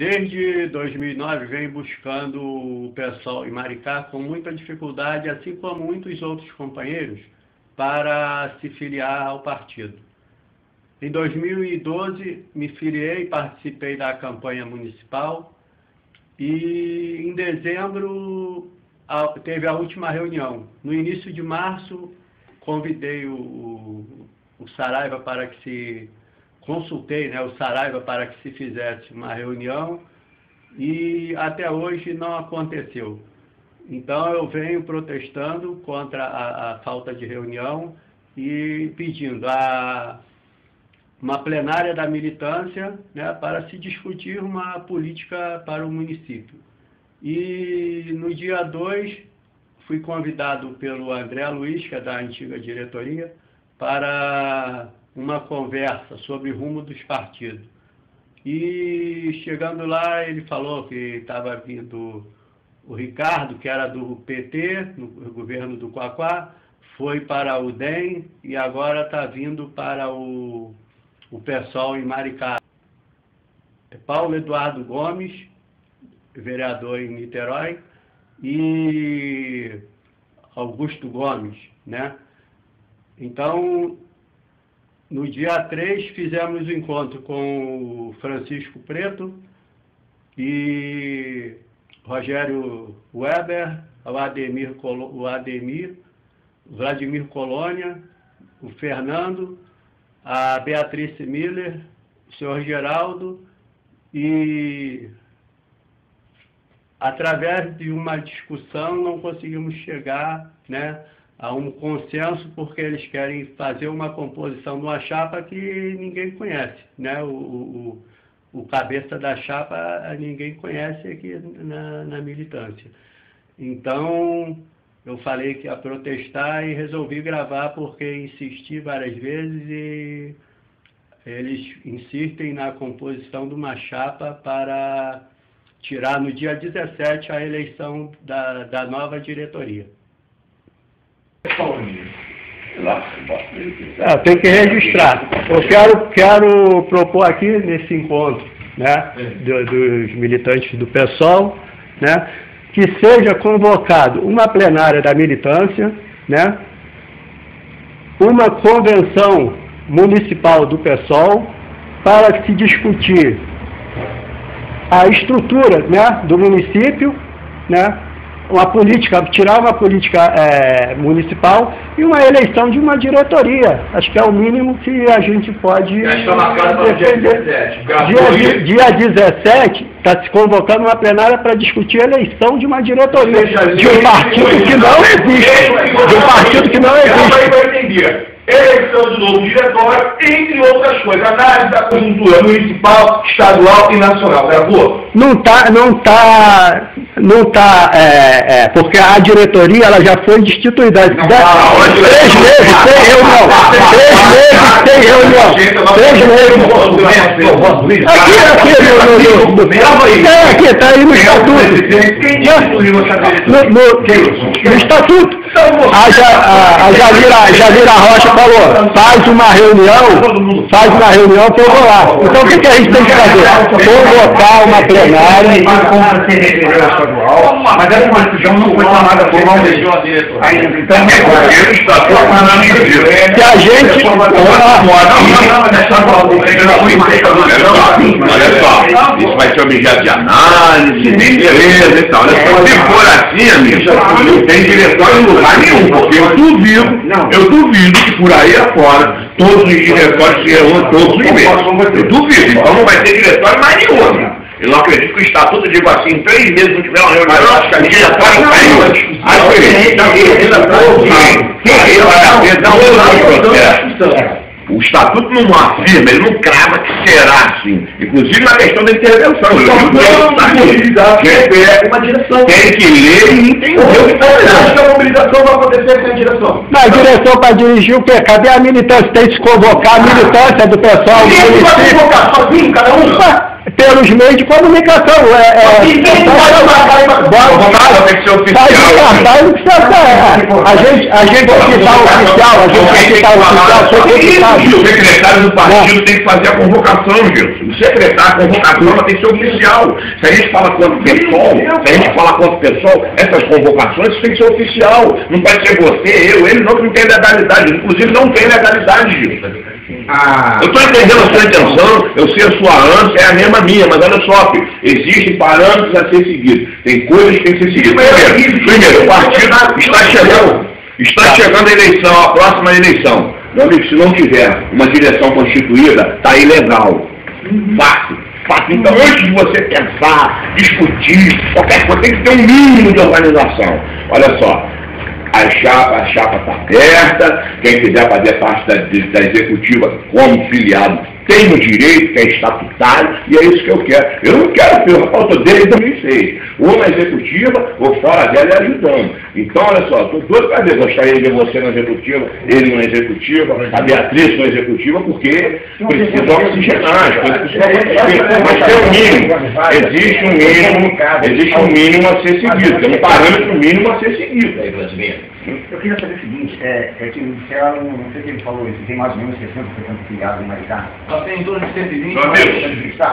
Desde 2009 venho buscando o pessoal em Maricá com muita dificuldade, assim como muitos outros companheiros, para se filiar ao partido. Em 2012 me filiei, participei da campanha municipal e em dezembro teve a última reunião. No início de março convidei o Saraiva para que se... Consultei, o Saraiva para que se fizesse uma reunião e até hoje não aconteceu. Então eu venho protestando contra a falta de reunião e pedindo uma plenária da militância, para se discutir uma política para o município. E no dia 2 fui convidado pelo André Luiz, que é da antiga diretoria, para uma conversa sobre o rumo dos partidos. E chegando lá, ele falou que estava vindo o Ricardo, que era do PT, no governo do Quaquá, foi para o DEM e agora está vindo para o PSOL em Maricá. Paulo Eduardo Gomes, vereador em Niterói, e Augusto Gomes, Então, no dia 3, fizemos o encontro com o Francisco Preto e Rogério Weber, o Ademir, Vladimir Colônia, o Fernando, a Beatriz Miller, o senhor Geraldo, e através de uma discussão não conseguimos chegar, a um consenso, porque eles querem fazer uma composição de uma chapa que ninguém conhece, o cabeça da chapa ninguém conhece aqui na militância. Então, eu falei que ia protestar e resolvi gravar, porque insisti várias vezes e eles insistem na composição de uma chapa para tirar no dia 17 a eleição da nova diretoria. Tem que registrar. Eu quero propor aqui, nesse encontro, dos militantes do PSOL, que seja convocado uma plenária da militância, uma convenção municipal do PSOL, para se discutir a estrutura do município, tirar uma política municipal e uma eleição de uma diretoria. Acho que é o mínimo que a gente pode defender. Dia 17 está se convocando uma plenária para discutir a eleição de uma diretoria de um partido que não existe. De um partido que não existe. Eleição do novo diretório, entre outras coisas, análise da conjuntura municipal, estadual e nacional. Gravou? Não tá, porque a diretoria ela já foi destituída. 3 meses sem reunião. 3 meses sem reunião. Aqui, está aí no estatuto. No estatuto. A Jalira Rocha falou, faz uma reunião para eu vou lá. Então o que a gente tem que fazer? Convocar uma plenária. Mas essa constituição não foi tomada formalmente. Então, se a gente... Olha só, isso vai ser objeto de análise, beleza e tal. Se for assim, amigo, não tem diretório em lugar nenhum, porque eu duvido que por aí afora todos os diretórios se reúnem todos os meses. Eu duvido, então não vai ter diretório mais nenhum, amigo. Eu não acredito que o estatuto, digo assim, em 3 meses não tiver uma reunião, eu acho que a diretório caiu antes. O estatuto não afirma, ele não crava que será assim. Inclusive na questão da intervenção. Uma direção. Tem que ler e entender o que está fazendo. Acho que a mobilização vai acontecer sem a direção. Mas a direção para dirigir o quê? Cadê a militância? Tem que se convocar a militância do pessoal. Quem vai convocar? Sozinho, cada um? pelos meios de comunicação. Tem que ser oficial. A gente tem que estar oficial, O secretário do partido tem que fazer a convocação, Gilson. O secretário, a convocação tem que ser oficial. Se a gente fala quanto pessoal, essas convocações tem que ser oficial. Não pode ser você, ele não tem legalidade. Inclusive não tem legalidade, Gilson. Eu estou entendendo a sua intenção, eu sei a sua ânsia, é a mesma minha, mas olha só, filho, existem parâmetros a ser seguidos. Tem coisas que têm que ser seguidas. Primeiro, o partido está chegando a eleição, a próxima eleição. Meu amigo, se não tiver uma direção constituída, está ilegal. Fácil. Então, antes de você pensar, discutir, qualquer coisa, tem que ter um mínimo de organização. Olha só. A chapa está aberta, quem quiser fazer parte da executiva como filiado tem o direito, que é estatutário, e é isso que eu quero. Eu não quero ter eu estou desde 2006, ou na executiva, ou fora dela e ajudando. Então, olha só, estou doido para ver, gostaria de ver você na executiva, ele na executiva, a Beatriz na executiva, porque precisa oxigenar as coisas precisam acontecer. Mas tem um mínimo, existe um mínimo a ser seguido, tem um parâmetro mínimo a ser seguido. Eu queria saber o seguinte, que me disseram, não sei quem falou isso, tem mais ou menos 60% filiados em Maricá. Nós temos em torno de 120. Meu amigo,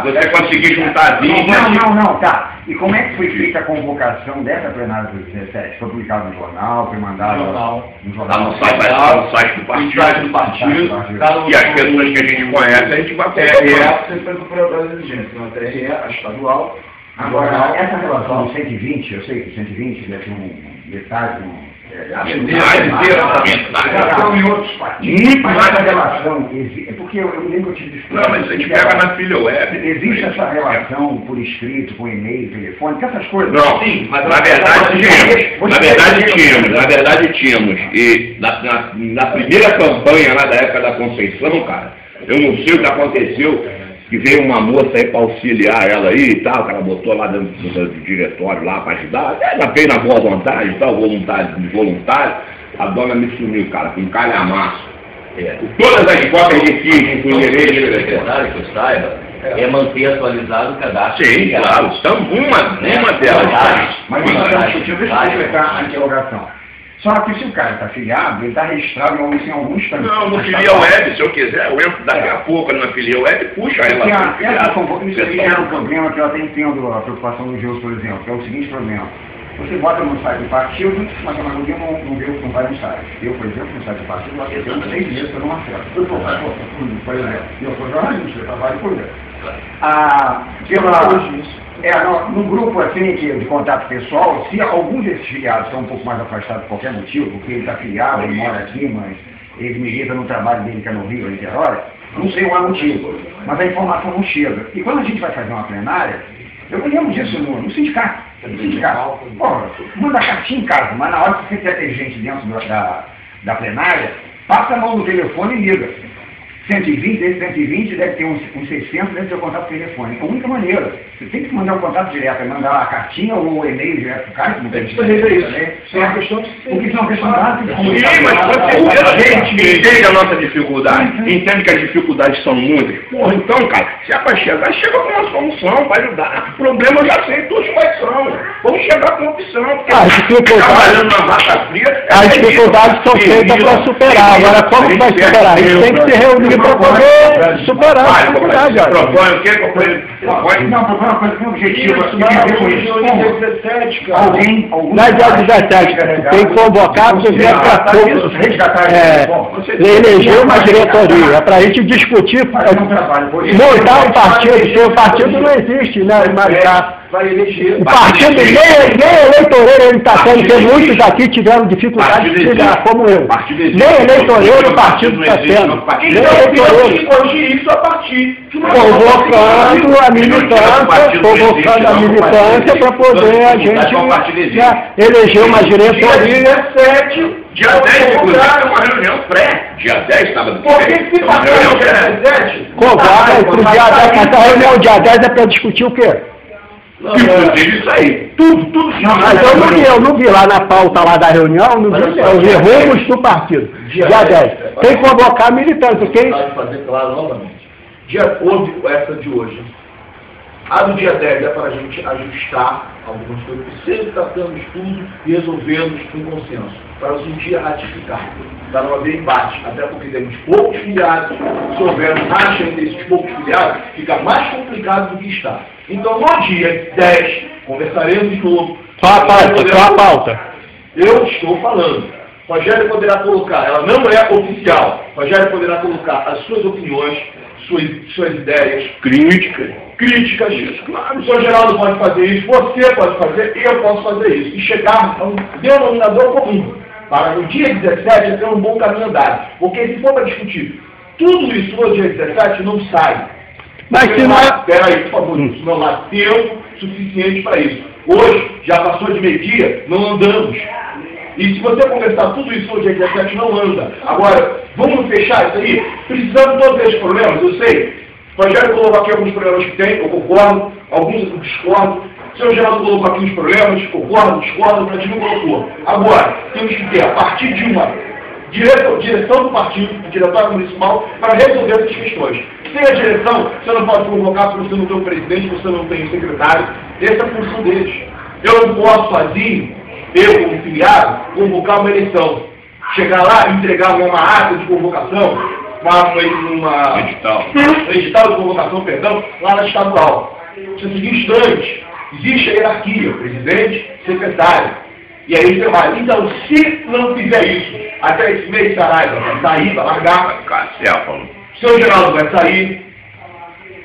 você conseguir juntar 20... Não, tá. E como é que foi feita a convocação dessa plenária do 17? Foi publicado no jornal, foi mandado no jornal? No site do partido. E as pessoas que a gente conhece, a gente vai ter. Você foi para as exigências, na TRE, a estadual. Agora, essa relação 120, eu sei que 120 deve ter um detalhe, em outros partidos. Muito mais a relação, porque eu me lembro que eu tive discussão. Não, mas a gente pega na filha web. Existe essa relação por escrito, por e-mail, telefone, essas coisas? Não, sim, mas na verdade tínhamos. E na primeira campanha lá da época da Conceição, cara, eu não sei o que aconteceu. Que veio uma moça aí para auxiliar ela aí e tal, que ela botou lá dentro do diretório lá para ajudar, ela veio na boa vontade e tal, voluntário, a dona me sumiu, cara, com um calhamaço. Todas as cópias de ficha, com o secretário, que eu saiba, é manter atualizado o cadastro. Sim, claro, então uma delas. Mas nós estamos discutindo, deixa eu completar a interrogação. Só que se o cara está filiado, ele está registrado em alguns campos. Não, no filial web, se eu quiser, eu entro daqui a pouco na filial web, puxa ela. Isso aí é um problema que eu até entendo a preocupação do Gilson, por exemplo, que é o seguinte problema. Você bota no site do partido, mas a maioria não vai no site. Eu, por exemplo, no site do partido, eu tenho 6 meses que eu não acesso. Por exemplo, eu sou jornalista, eu trabalho por exemplo. No grupo assim, de contato pessoal, se alguns desses filiados estão um pouco mais afastados por qualquer motivo, porque ele está filiado, ele mora aqui, mas ele milita no trabalho dele que é no Rio, em Niterói, não sei o motivo, mas a informação não chega. E quando a gente vai fazer uma plenária, eu me lembro disso no sindicato. Porra, manda cartinha em casa, mas na hora que você quer ter gente dentro da plenária, passa a mão no telefone e liga. 120, desses 120 deve ter uns 600, deve ter o contato telefônico. A única maneira, você tem que mandar um contato direto, é mandar a cartinha ou o e-mail direto para o cara, que não tem que fazer isso, né? É uma questão de... Porque isso é uma questão de comunicação. Sim, mas a gente entende a nossa dificuldade, entende que as dificuldades são muitas. Porra, então, cara, se é para chegar, chega com uma solução para ajudar. O problema eu já sei todos quais são. Vamos chegar com uma opção, porque trabalhando na massa fria... As dificuldades são feitas para superar. Agora, como que vai superar? A gente tem que se reunir para poder superar a dificuldade. Propõe o quê? Não, propõe uma coisa bem objetiva. Alguém... Não é dia 17, tem que convocar o presidente para todos. Eleger uma diretoria, para a gente discutir, montar um partido, porque o partido não existe, né, em Maricá. O partido nem eleitoreiro ele está tendo, porque muitos aqui tiveram dificuldade de chegar, como eu. Nem eleitoreiro o partido está tendo. Nem eleitoreiro. Convocando a militância para poder a gente eleger uma diretoria. Dia 10, inclusive, é uma reunião pré. Dia 10 estava do Por que se passou no dia 17? Convoca para o dia 10, essa reunião dia 10 é para discutir o quê? Inclusive isso aí. Tudo. Mas eu não vi lá na pauta lá da reunião, eu vi rumos do partido. Dia 10. Tem que convocar militante, ok? Pode fazer claro novamente. Houve essa de hoje. A do dia 10 é para a gente ajustar algumas coisas, sempre tratando tudo e resolvendo em consenso, para um dia ratificar, para não haver embate, até porque temos poucos filiados, se houver racha entre esses poucos filiados, fica mais complicado do que está. Então, no dia 10, conversaremos de novo. Só a pauta. Eu estou falando. Rogério poderá colocar, ela não é oficial, Rogério poderá colocar as suas opiniões, suas ideias, críticas, claro, o senhor Geraldo pode fazer isso, você pode fazer, eu posso fazer isso, e chegar a um denominador comum, para no dia 17 ter um bom caminho andado, porque se for para discutir tudo isso no dia 17, não sai. Mas se não é... Peraí, por favor, não há tempo suficiente para isso. Hoje, já passou de meio-dia, não andamos. E se você conversar tudo isso no dia 17, não anda. Agora, vamos fechar isso aí? Precisamos de todos esses problemas, eu sei. O Rogério colocou aqui alguns problemas que tem, eu concordo, alguns eu discordo. O senhor Geraldo colocou aqui os problemas, concordo, discordo, o Pratinho colocou. Agora, temos que ter, a partir de uma direção do partido, do diretório municipal, para resolver essas questões. Sem a direção, você não pode convocar porque você não tem o presidente, você não tem o secretário. Essa é a função deles. Eu não posso sozinho, eu como filiado, convocar uma eleição. Chegar lá e entregar uma ata de convocação, edital de convocação, perdão, lá na estadual. Isso é seguinte instante. Existe a hierarquia, presidente, secretário. E aí você vai. Então, se não fizer isso, até esse mês, Saraiva vai sair, vai largar. O senhor Geraldo vai sair.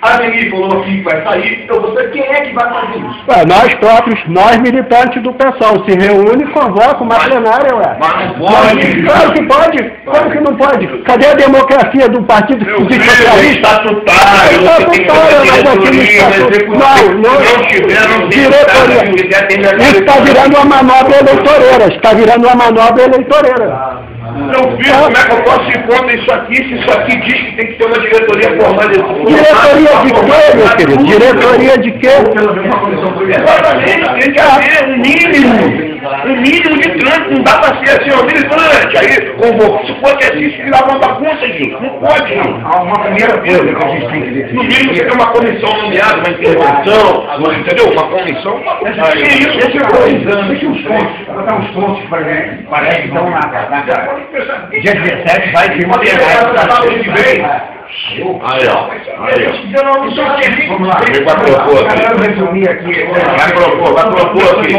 A Deni falou aqui que vai sair. Então, quem é que vai fazer isso? Nós próprios, nós militantes do PSOL, se reúne e convoca uma plenária, ué. Mas não pode. Claro que pode. Como que não pode? Cadê a democracia do Partido Socialista? Estatutário, você tem que fazer diretoria, Isso está virando uma manobra eleitoreira. Está virando uma manobra eleitoreira. Não vi como é que eu posso ir contra isso aqui, se isso aqui diz que tem que ter uma diretoria formalizada. Diretoria de quê, meu querido? Diretoria de quê? Exatamente, tem que haver um mínimo de trânsito, não dá para ser assim, ó, militante, aí, se for que assim, se virar uma bagunça, gente, não pode, Há uma primeira coisa que a gente tem que decidir. no mínimo você tem uma comissão nomeada, uma intervenção, entendeu? Uma comissão, Deixa uns pontos, vou botar uns pontos, por exemplo, parece que estão na dia 17 vai ter uma Aí, ó. Vamos lá. Vai resumir aqui. Vai propor aqui.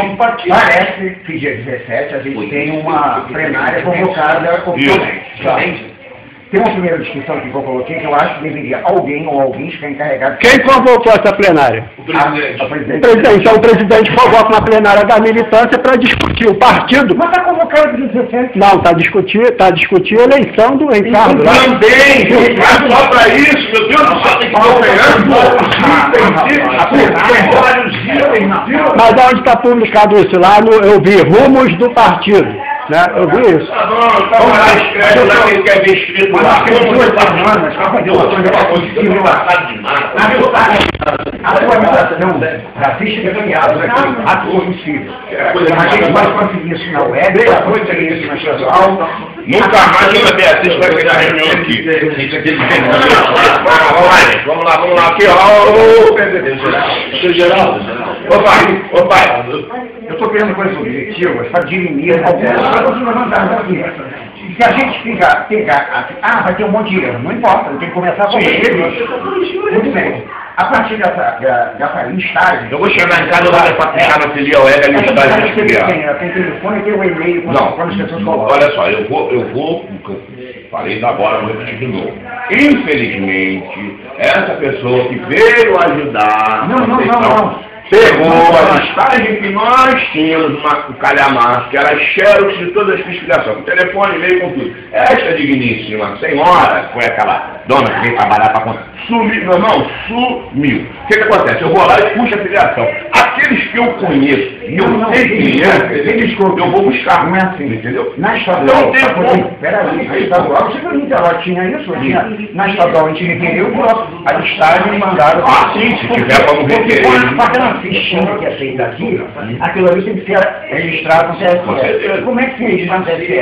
Parece que dia 17 a gente tem uma plenária convocada oficialmente. Tem uma primeira discussão que eu coloquei que eu acho que deveria alguém ou alguém ficar encarregado. Quem convocou essa plenária? O presidente. A presidente. Então o presidente convoca uma plenária da militância para discutir o partido. Mas está convocado dia 17. Não, está discutir a eleição do Ricardo. Também, mas só para isso, meu Deus do céu, tem que Mas onde está publicado isso? Lá eu vi, Rumos do Partido. Né? Eu vi isso. Tá bom, então vai escreve lá quem quer ver escrito lá. Tem 2 semanas para fazer uma coisa para conseguir a atualização da ficha de filiados aqui, ato possível. A gente vai conseguir isso na web, vai conseguir isso na estadual. Nunca mais a Beatriz vai pegar a reunião aqui. Vamos lá, aqui, ó. Seu Geraldo. Ô pai. Eu estou querendo coisas objetivas para dirimir algumas coisas levantadas aqui. Se a gente pegar, vai ter um monte de erro, não importa, tem que começar com ele. Muito bem. A partir dessa listagem... Eu vou chegar em casa para ficar na filial EGA a listagem de criar. Tem telefone, tem o e-mail, quando as pessoas colocam. Olha só, eu vou, falei agora, vou repetir de novo. Infelizmente, essa pessoa que veio ajudar... Não. Pegou a listagem que nós tínhamos no calhamaço, que era xerox de todas as fiscalizações, com telefone, e-mail, com tudo. Esta digníssima senhora, foi aquela dona que veio trabalhar para conta, sumiu. O que acontece? Eu vou lá e puxo a filiação. Aqueles que eu conheço, e eu sei quem é, eu vou buscar. Não é assim, entendeu? Na estadual, não tem como. Peraí, na estadual, você não interroga, tinha isso? Na estadual a gente requereu a listagem e mandaram. Sim, se tiver, vamos requerer. Fichinha que é feita aqui, aquilo ali tem que ser registrado no TSE. Como é que se registra no TSE?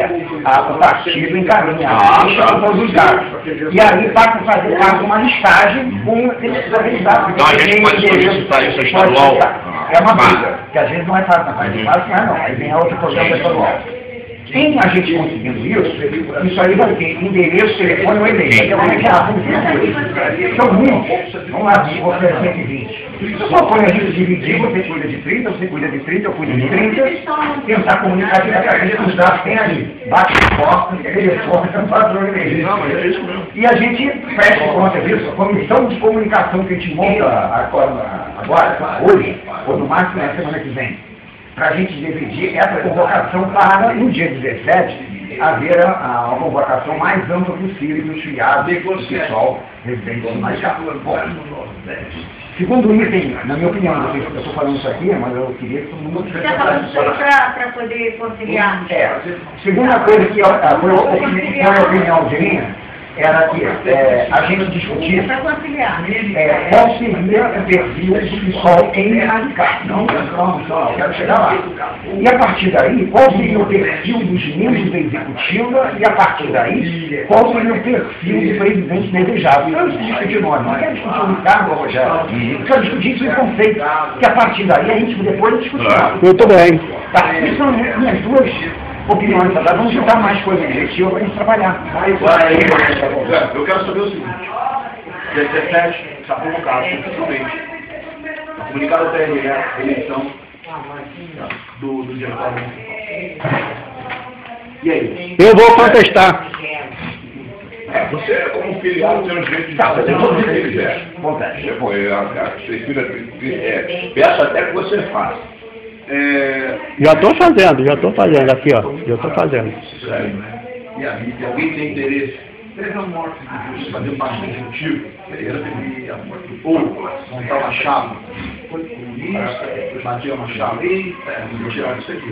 O partido encaminha a ficha com todos os dados. E aí passa a fazer caso uma listagem. interage com ele precisa realizar. Então a gente pode solicitar isso a estadual? É uma briga, que às vezes não é fácil, mas fácil não é não. Aí vem a outra programa estadual. Sem a gente conseguindo isso aí vai ter endereço, telefone ou e-mail. Então, como é que é? São muitos. Vamos lá, vou oferecer 120. Só põe a gente dividir, você cuida de 30, você cuida de 30, eu cuido de 30. Tentar comunicar diretamente com os dados que tem ali. Bate de porta, telefone, padrão e-mail. E a gente fecha conta disso, a comissão de comunicação que a gente monta agora, hoje, ou no máximo na semana que vem, para a gente dividir essa convocação para, no dia 17, haver a convocação mais ampla possível dos filiados do pessoal residente do Maricá. Segundo item, na minha opinião, eu estou falando isso aqui, mas eu queria que todo mundo... Você está falando só para poder conciliar? Segunda coisa que foi a opinião de minha, era que a gente discutir qual seria o perfil do pessoal em Maricá. Não, quero chegar lá. E a partir daí, qual seria o perfil dos membros da executiva e a partir daí, qual seria o perfil do presidente desejável. Então, isso discutir nós, não quero discutir o cargo, Rogério. Quero discutir isso em conceito, que a partir daí a gente depois discutir. Muito bem. Tá, isso são minhas duas opiniões, tá? Vamos juntar mais coisas objetivas para a gente trabalhar. Eu quero saber o seguinte, dia 17 está convocado, oficialmente, a comunicada TRE, a eleição do diretório municipal. E aí? Eu vou contestar. Você, como filiado, tem o direito de fazer tudo o que você quiser. Peço até que você faça. Já estou fazendo aqui, ó. Já estou fazendo. E alguém tem interesse em fazer parte do executivo, ou montar uma chapa, bater uma chapa, tirar isso aqui.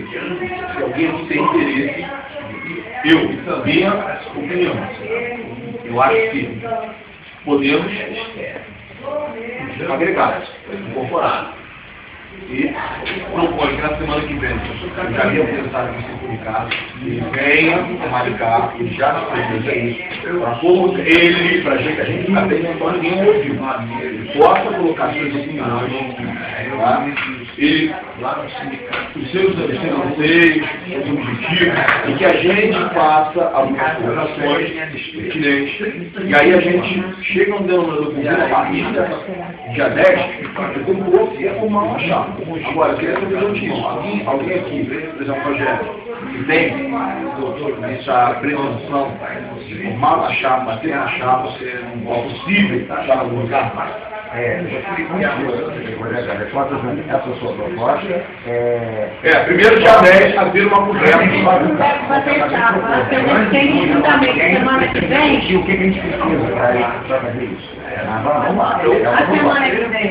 Se alguém tem interesse, minha opinião, eu acho que podemos agregar, incorporar. E propõe que na semana que vem, eu já ia pensar nesse comunicado, ele venha a Maricá, ele já nos apresenta isso, para como ele, para a gente ficar bem, não torna ninguém ouvido. Ele possa colocar suas opiniões, tá? Ele, os seus anseios, os objetivos, e que a gente faça algumas colocações pertinentes. E aí a gente chega no denominador comum a partir dia 10, eu vou formar uma chapa. Agora, eu queria saber o seguinte, alguém aqui, por exemplo, Rogério, que tem essa presunção de formar uma chapa, bater na chapa, ser um possível achar algum lugar? Essa sua proposta primeiro dia 10, haver uma conversa. Semana que vem. E o que a gente precisa para fazer isso? Vamos lá. A semana que vem.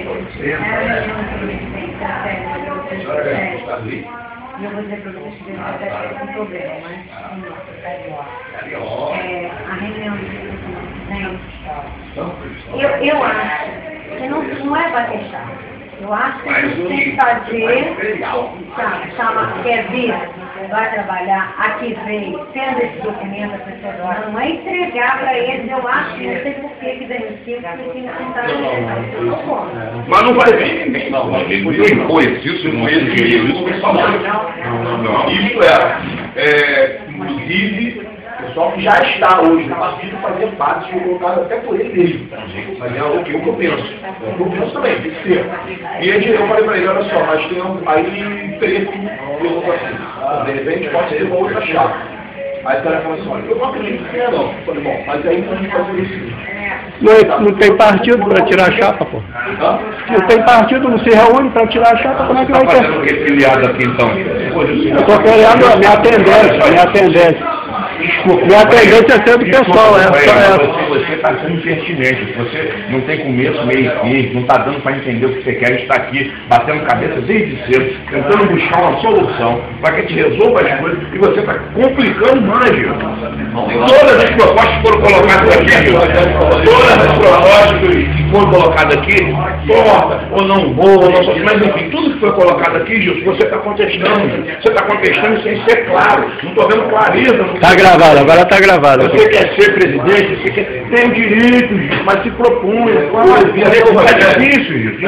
Eu vou dizer para vocês que vai um problema, mas a reunião de eu acho que não é para deixar. Eu acho que a gente tem que fazer, quer vir, vai trabalhar, aqui vem, tendo esse documento, a pessoa não é entregar para eles, eu acho que não sei por que denuncia, porque não está Mas não vai vir ninguém, não. Ninguém impôs isso, não exigiu isso, não. Isso inclusive, o pessoal que já está hoje no partido fazer parte, foi colocado até por ele mesmo. Mas é o que eu penso. O que eu penso também, tem que ser. E eu falei para ele, olha só, mas tem aí interesse em outra assim. De repente pode ser uma outra chave. Aí o cara falou assim, olha, eu não acredito que é não. Eu falei, bom, mas aí então a gente vai fazer o seguinte. Não tem partido para tirar a chapa, pô. Não tem partido, não se reúne para tirar a chapa, como é que vai ter? Está fazendo filiado aqui então? Eu estou querendo a minha tendência. Minha tendência é ser do pessoal, Você está sendo impertinente, você não tem começo, meio e fim, não está dando para entender o que você quer, está aqui batendo cabeça desde cedo, tentando buscar uma solução para que a gente resolva as coisas e você está complicando mais, Gil. Todas as propostas foram colocadas aqui, Gil. Todas as propostas foi colocado aqui, importa, ou não vou, ou não sou, mas enfim, tudo que foi colocado aqui, Gilson, você está contestando. Você está contestando sem ser claro. Não estou vendo clareza. Tá gravado, agora tá gravado. Você quer ser presidente, você quer... tem o direito, Gilson, mas se propunha. É difícil, Gilson.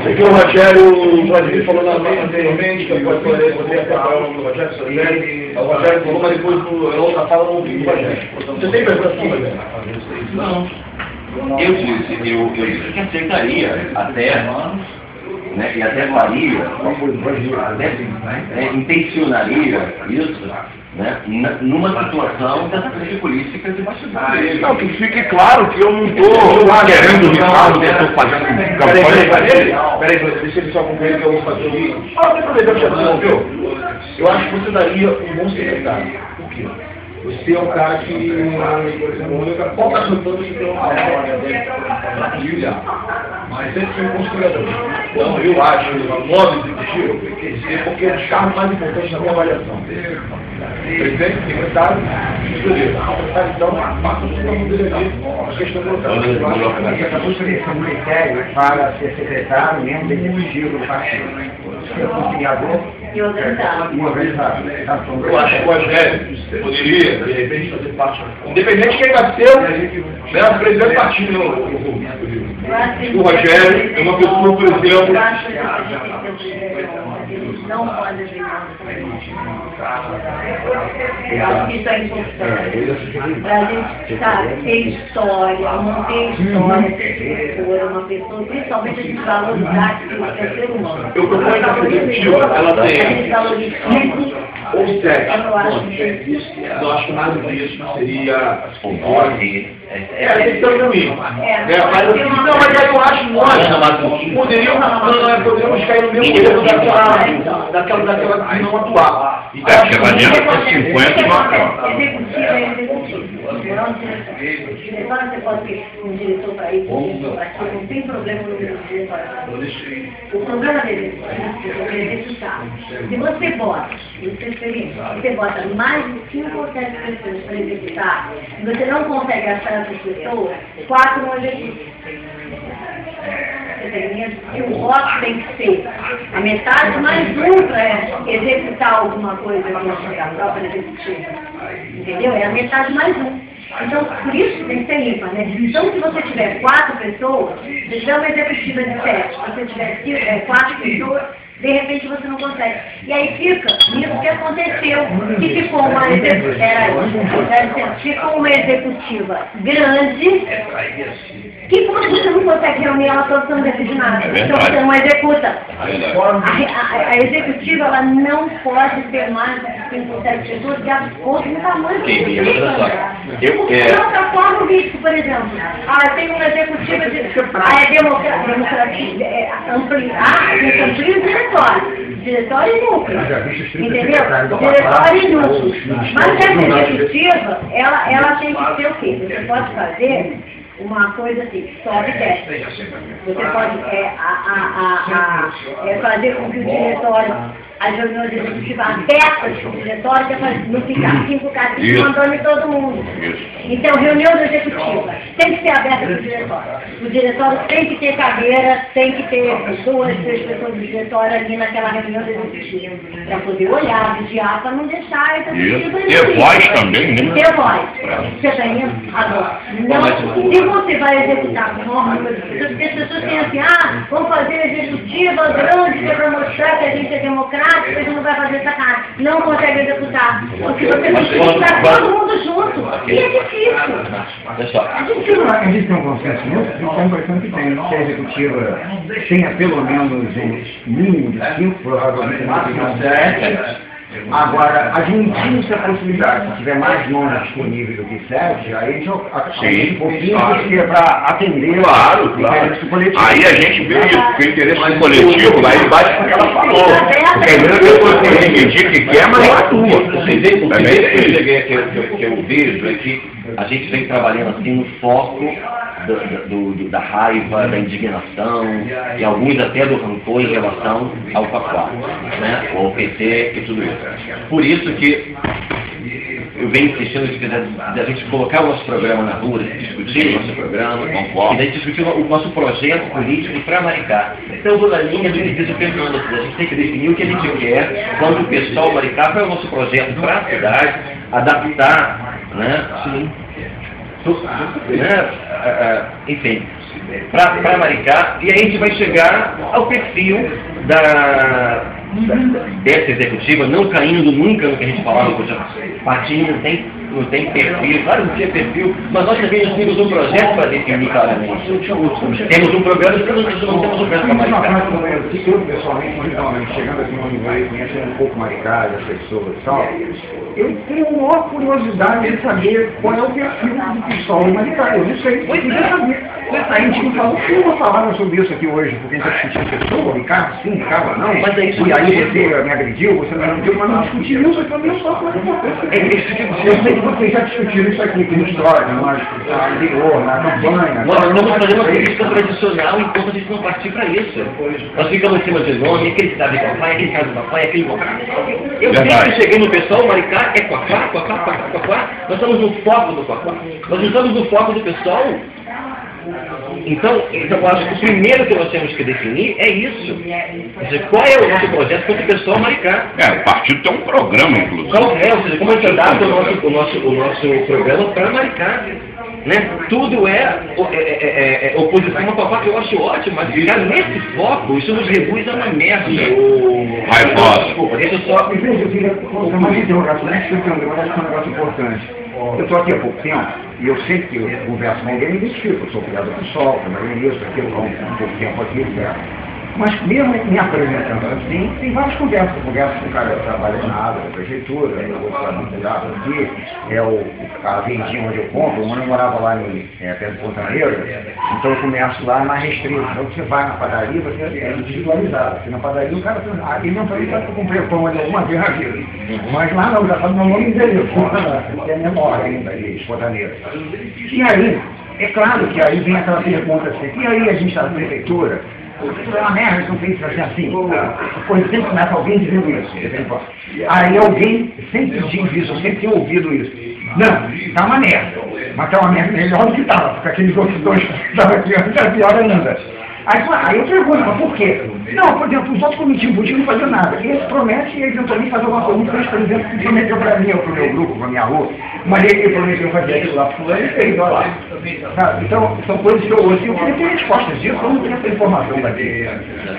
Aqui o Rogério falou anteriormente, que pode poder acabar o nome do Rogério, o Rogério falou, mas depois na outra fala não ouviu o Rogério. Você tem pergunta aqui, Rogério? Não. Eu disse, eu disse que aceitaria até, né, e até faria, intencionaria isso, né, numa situação dessa crise política de bastidores. Não, que fique claro que eu não estou querendo o Ricardo, eu estou fazendo campanha para ele. Peraí, deixa ele só concluir que eu vou fazer o seguinte. Eu acho que você daria um bom secretário. Por quê? Você é um cara que qual está cantando que tem uma mas sempre foi um conspirador. Então eu acho que o nome executivo quer dizer porque é o cargo mais importante na minha avaliação. Presidente, secretário, tesoreiro. Então, passa tudo para o delegado. A questão do Você acabou de oferecer um critério para ser secretário mesmo executivo do partido. Ser conciliador E organizado. e organizado. eu acho que o Rogério poderia, de repente, fazer parte. Independente de quem vai ser, né, o presidente do partido. O Rogério é uma pessoa, por exemplo. Eu acho que a gente tem que ter não pode vir. Eu acho que isso é importante. Para a gente, sabe, ter história, manter história, ter cultura, uma pessoa, principalmente a gente valorizar que é ser humano. Eu proponho que a executiva, ela tenha ou 7 pontos. Eu acho que mais do que isso seria a questão do mínimo. Mas eu acho nós poderíamos cair no mesmo erro daquela que não atuar. Aquela linha com 50 e não Executivo é executivo. Diretório você pode ter um diretor para isso, não tem problema no diretório. O problema dele é executar. Se você bota, você bota mais de 5 ou 7 pessoas para executar, e você não consegue achar essas pessoas, 4 não executam. E o voto tem que ser a metade mais um para executar alguma coisa da própria executiva. Entendeu? É a metade mais um. Então, por isso tem que ser ímpar, né? Então, se você tiver 4 pessoas, se tiver uma executiva de 7, se você tiver 4 pessoas, de repente você não consegue. E aí fica isso que aconteceu, que ficou uma executiva grande, que quando você não consegue reunir ela toda, você não decide nada. Então você não executa. A executiva, ela não pode ter mais de 5 ou 7 pessoas de acordo com o tamanho do executivo. Outra forma, o risco, por exemplo, tem uma executiva de ampliar o diretório. Diretório e núcleo. Entendeu? Diretório e núcleo. Mas essa executiva, ela tem que ser o quê? Você pode fazer uma coisa assim, sobe e desce. Você pode fazer com que o diretório, as reuniões executivas abertas do diretório, não ficar 5 caras mandando em todo mundo. Então, reunião executiva tem que ser aberta para o diretório. O diretório tem que ter cadeira, tem que ter 2, 3 pessoas do diretório ali naquela reunião executiva, para poder olhar, vigiar, para não deixar essa executiva. Ter voz também, né? Ter voz. Você está indo? Agora, se você vai executar com o maior número de pessoas, porque as pessoas têm assim, vamos fazer executiva grande para mostrar que a gente é democrático, a gente não vai fazer sacanagem. Não consegue executar. Porque você precisa estar todo mundo junto. E é difícil. A gente tem um consenso nisso, então é importante que tenha, que a executiva tenha pelo menos um mínimo de 5, provavelmente máximo 7. Agora, admitindo-se a possibilidade, se tiver mais nomes disponíveis do que 7, aí a gente um pouquinho porque é para atender claro. Aí a gente vê isso, porque o interesse coletivo, aí bate com o que ela falou. Porque às vezes a pessoa tem que medir que quer, mas não atua. Que eu vejo é que a gente vem trabalhando assim no foco da raiva, da indignação, e alguns até do rancor em relação ao Pacuá, né? Ao PT e tudo isso. Por isso que eu venho insistindo da gente colocar o nosso programa na rua, discutir o nosso programa, e daí discutir o nosso projeto político para Maricá. Então eu vou na linha do que diz o Fernando, a gente tem que definir o que a gente quer, quando o pessoal Maricá, qual é o nosso projeto para a cidade, adaptar, né? Enfim, para Maricá, e aí a gente vai chegar ao perfil dessa executiva, não caindo nunca no que a gente falava, porque o partido não tem perfil, claro que não tinha perfil, mas nós também temos um projeto para definir claramente. Temos um programa, mas não temos um projeto para Maricá. Eu, pessoalmente, chegando aqui no Universo, conhecendo um pouco Maricá, as pessoas e tal, eu tenho a maior curiosidade de saber qual é o perfil do pessoal em Maricá. Eu não sei, eu queria saber. A gente não falou, eu vou falar sobre isso aqui hoje, porque a gente está discutindo pessoa, Ricardo sim, Ricardo não. Mas aí, e aí você me agrediu, você me agrediu, mas não discutiu isso aqui, eu não só com a Eu sei que vocês já discutiram isso aqui, tem história, na interior, na campanha. Nós vamos fazer uma política tradicional enquanto a gente não partir para isso. Nós ficamos em cima de nome, aquele sabe papai, aquele caso do papai, aquele papai. Eu sempre cheguei no pessoal, Maricá é Quaquá, nós estamos no foco do Quaquá. Nós não estamos no foco do pessoal. Então, eu acho que o primeiro que nós temos que definir é isso. Quer dizer, qual é o nosso projeto contra o pessoal Maricá? O partido tem um programa, inclusive. Qual é? Ou seja, como é que dá o nosso programa para Maricá? Né? Tudo é oposição a Quaquá, que eu acho ótimo, mas ficar nesse foco, isso nos reduz a uma merda. Desculpa, deixa eu só... Eu queria fazer uma interrogação, né? Eu acho que é um negócio importante. Eu estou aqui há pouco tempo, e eu sempre que eu converso com alguém, me identifico. Eu sou criado do sol, trabalhei nisso, aquilo, há um pouco tempo aqui, certo? Mas mesmo me apresentando assim, tem várias conversas. Converso com o cara que trabalha na área da prefeitura, eu vou falar do cuidado aqui, a vendinha onde eu compro, eu morava lá perto de Ponta Negra, então eu começo lá na restrita. Então você vai na padaria, você é individualizado. Você na padaria, o cara ele não falei que eu comprei o pão ali alguma vez na vida. Mas lá não, já está no meu nome dele, que é menor ainda ali, Ponta Negra. E aí, é claro que aí vem aquela pergunta assim, e aí a gente está na prefeitura, é uma merda, eles não tem que fazer assim. A coisa sempre começa alguém dizendo isso. Aí alguém sempre diz isso, eu sempre tenho ouvido isso. Não, tá uma merda. Mas tá uma merda melhor do que estava, porque aqueles outros dois que estavam aqui antes era pior ainda. Aí eu pergunto, mas por quê? Não, por exemplo, os outros cometiam políticos não faziam nada. E esse promete, eventualmente, fazer alguma coisa. Um fez, por exemplo, que prometeu para mim, ou para o meu grupo, para a minha rua. Mas ele prometeu fazer aquilo lá para o fulano e fez, olha lá. Sabe? Então, são coisas que eu ouço. E eu queria ter respostas disso, eu não tenho essa informação daqui.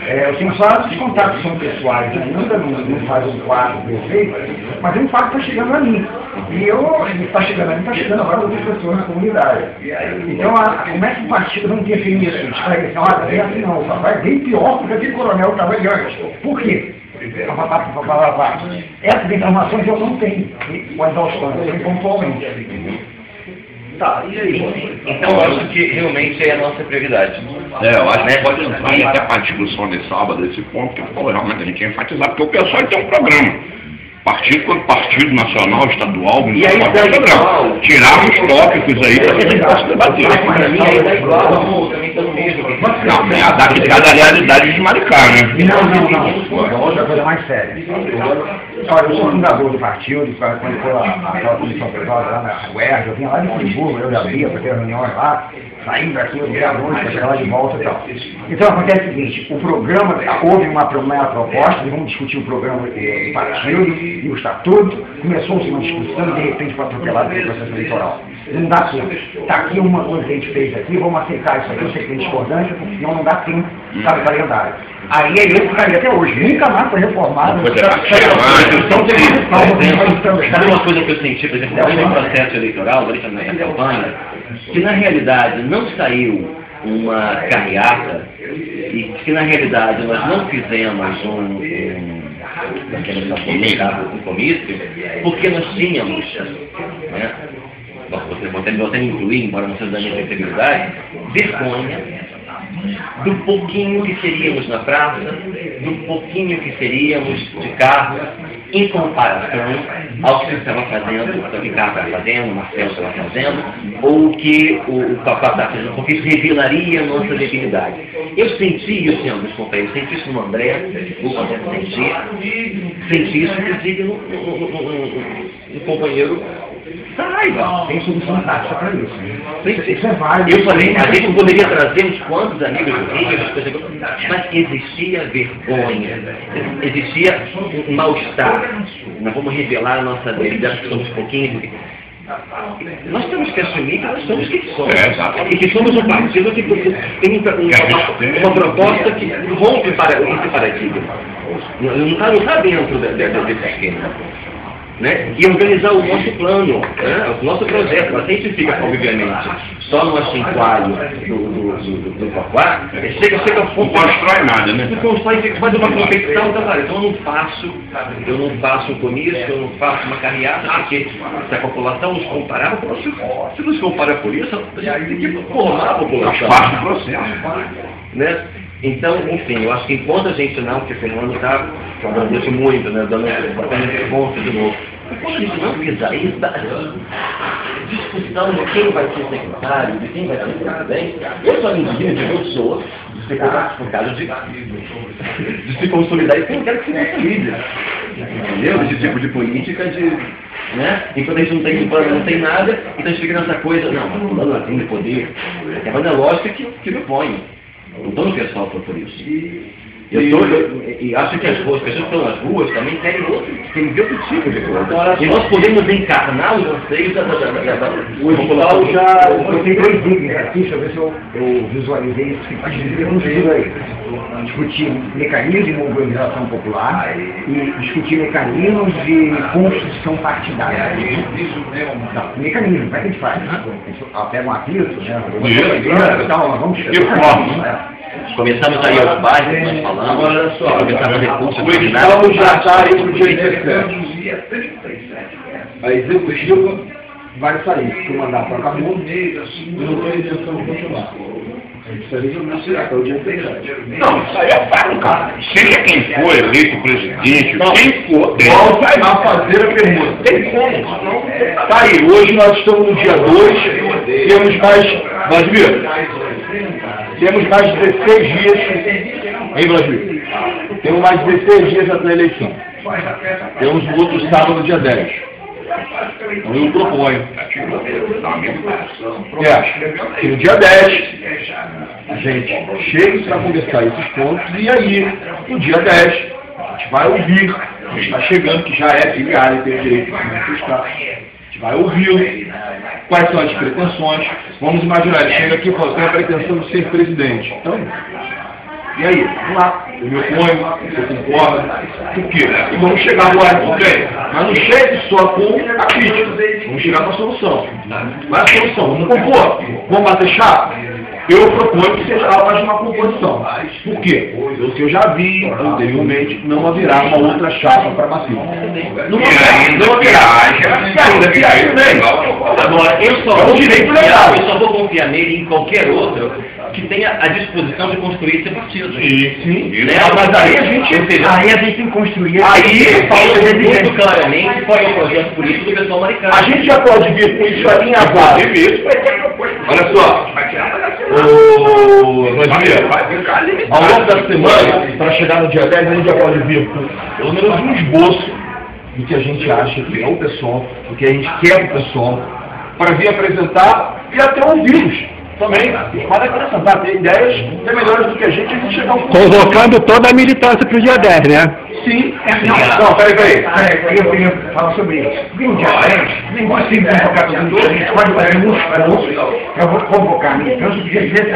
Eu tenho só os contatos são pessoais, ainda não faz um quadro perfeito, mas é um fato que está chegando a mim. E está chegando a mim, está chegando agora outras pessoas na comunidade. Então, como é que o partido não define isso? Esclarecer, olha, é assim não, o papai é bem pior porque aquele coronel estava ali antes. Por quê? Essas informações eu não tenho. O exaustão, eu tenho pontualmente. Tá, e aí? Então eu acho que realmente é a nossa prioridade. Eu acho que pode entrar até para a discussão de sábado, esse ponto, que realmente a gente ia enfatizar, porque o pessoal tem um programa. Partido nacional, estadual, e aí tem programa. Tirar os tópicos aí para que a gente possa debater. Para mim aí dá igual, também está no mesmo. Não, tem a realidade de Maricá, né? Não. Outra coisa mais séria. Olha, eu sou fundador do partido, quando foi a comissão pessoal lá na UERJ, eu vinha lá de Friburgo, eu já abria para ter reuniões lá, saindo daqui, eu ia à noite para chegar lá de volta e tal. Então acontece o seguinte, o programa, houve uma proposta, vamos discutir o programa do partido e o estatuto, começou-se uma discussão e de repente foi atropelado pelo processo eleitoral. Não dá tempo. Está aqui uma coisa que a gente fez aqui, vamos aceitar isso aqui, eu sei que tem discordância, porque senão não dá tempo, sabe, calendário. Aí é ele que está aí até hoje, nunca mais foi reformado. Sabe uma coisa que eu senti, por exemplo, no processo eleitoral, durante a campanha, que na realidade não saiu uma carreata e que na realidade nós não fizemos um comício, porque nós tínhamos, né, você me incluir, embora não seja da minha integridade, vergonha do pouquinho que seríamos na praça, do pouquinho que seríamos de carro, em comparação ao que você estava fazendo, o Ricardo estava fazendo, o Marcelo estava fazendo, ou o que o Papá estava fazendo, porque isso revelaria a nossa debilidade. Eu senti isso em alguns companheiros, senti isso no André, desculpa, senti isso inclusive no companheiro Tem solução prática para isso. Isso é válido. Eu falei, a gente poderia trazer uns quantos amigos do Rio, mas existia vergonha, existia um mal-estar. Nós vamos revelar a nossa debilidade, que somos pouquinhos, porque nós temos que assumir que nós somos quem somos. E que somos um partido que tem uma proposta que rompe esse paradigma. Não está dentro desse esquema. Né? E organizar o nosso plano, né? O nosso projeto. A gente fica, obviamente, só no assintuário do Cocoá, chega a não constrói nada, né? Não constrói, faz uma competição, então eu não faço um comício, eu não faço uma carreata, porque se a população nos comparar, se nos comparar por isso, a gente tem que formar a população. Faz parte do processo. Né? Então, enfim, eu acho que enquanto a gente não, porque o Fernando está, eu agradeço muito, né, dando resposta de novo. Enquanto a gente não fizer isso, discussão de quem vai ser secretário, de quem vai ser presidente, eu só me digo de pessoas por causa de se consolidar, e eu não quero que se consolide. Entendeu? Esse tipo de política né? Enquanto a gente não tem plano, não tem nada, então a gente fica nessa coisa, não, mas não tem poder. É uma lógica que me põe. Não estou no pessoal por isso. E acho que as pessoas que estão nas ruas também querem outro tipo de coisa. E nós podemos encarnar os anseios da população. Eu tenho 3 itens aqui, deixa eu ver se eu visualizei isso que conseguiu aí. Discutir mecanismos de mobilização popular e discutir mecanismos de construção partidária. Não, mecanismo, como é que a gente faz? Pega um apito, né? Vamos Começamos aí aos bairros, nós falamos. Agora, olha só, começamos recursos. o edital já está aí para o dia 17. A executiva vai sair, se o mandato acabou, eu não tenho intenção de continuar. Não, isso aí é fato, cara. Seja quem for eleito presidente, quem for, vai fazer a pergunta. Tem como? Tá aí, hoje nós estamos no dia 2, temos mais, Vladimir, temos mais 16 dias, hein, Vladimir? Temos mais 16 dias até a eleição. Temos o outro sábado, dia 10. Então eu proponho. Que no dia 10 a gente chegue para conversar esses pontos e aí, no dia 10, a gente vai ouvir, a gente está chegando, que já é filiado e tem o direito de manifestar. A gente vai ouvir quais são as pretensões. Vamos imaginar, ele chega aqui e fala, tem a pretensão de ser presidente. Então, e aí, vamos lá, eu me oponho, eu concordo, por quê? E vamos chegar agora, tudo bem, mas não chegue só com a crítica, vamos chegar com a solução. Vai a solução, vamos compor, vamos bater chapa? Eu proponho que seja algo de uma composição. Por quê? Porque eu já vi anteriormente não haverá uma outra chapa para bater. Não haverá. Agora, eu só vou confiar nele e em qualquer outro que tenha a disposição de construir esse partido. Sim. Né? Mas aí a gente tem que construir. Aí fala muito claramente qual é o projeto político do pessoal maricano. A gente já pode vir com isso ali em avalho. Olha só. Ao longo da semana, para chegar no dia 10, a gente já pode vir com pelo menos um esboço do que a gente acha que é o pessoal, do que a gente quer do pessoal, para vir apresentar e até ouvi-los. Também, para acrescentar, ter ideias até melhores do que a gente chegar ao convocando toda a militância para o dia 10, né? Sim. Não, peraí. Eu queria falar sobre isso. No dia 10, nem consigo convocar todo mundo, a gente pode fazer muito. Eu vou convocar a militância do dia 17.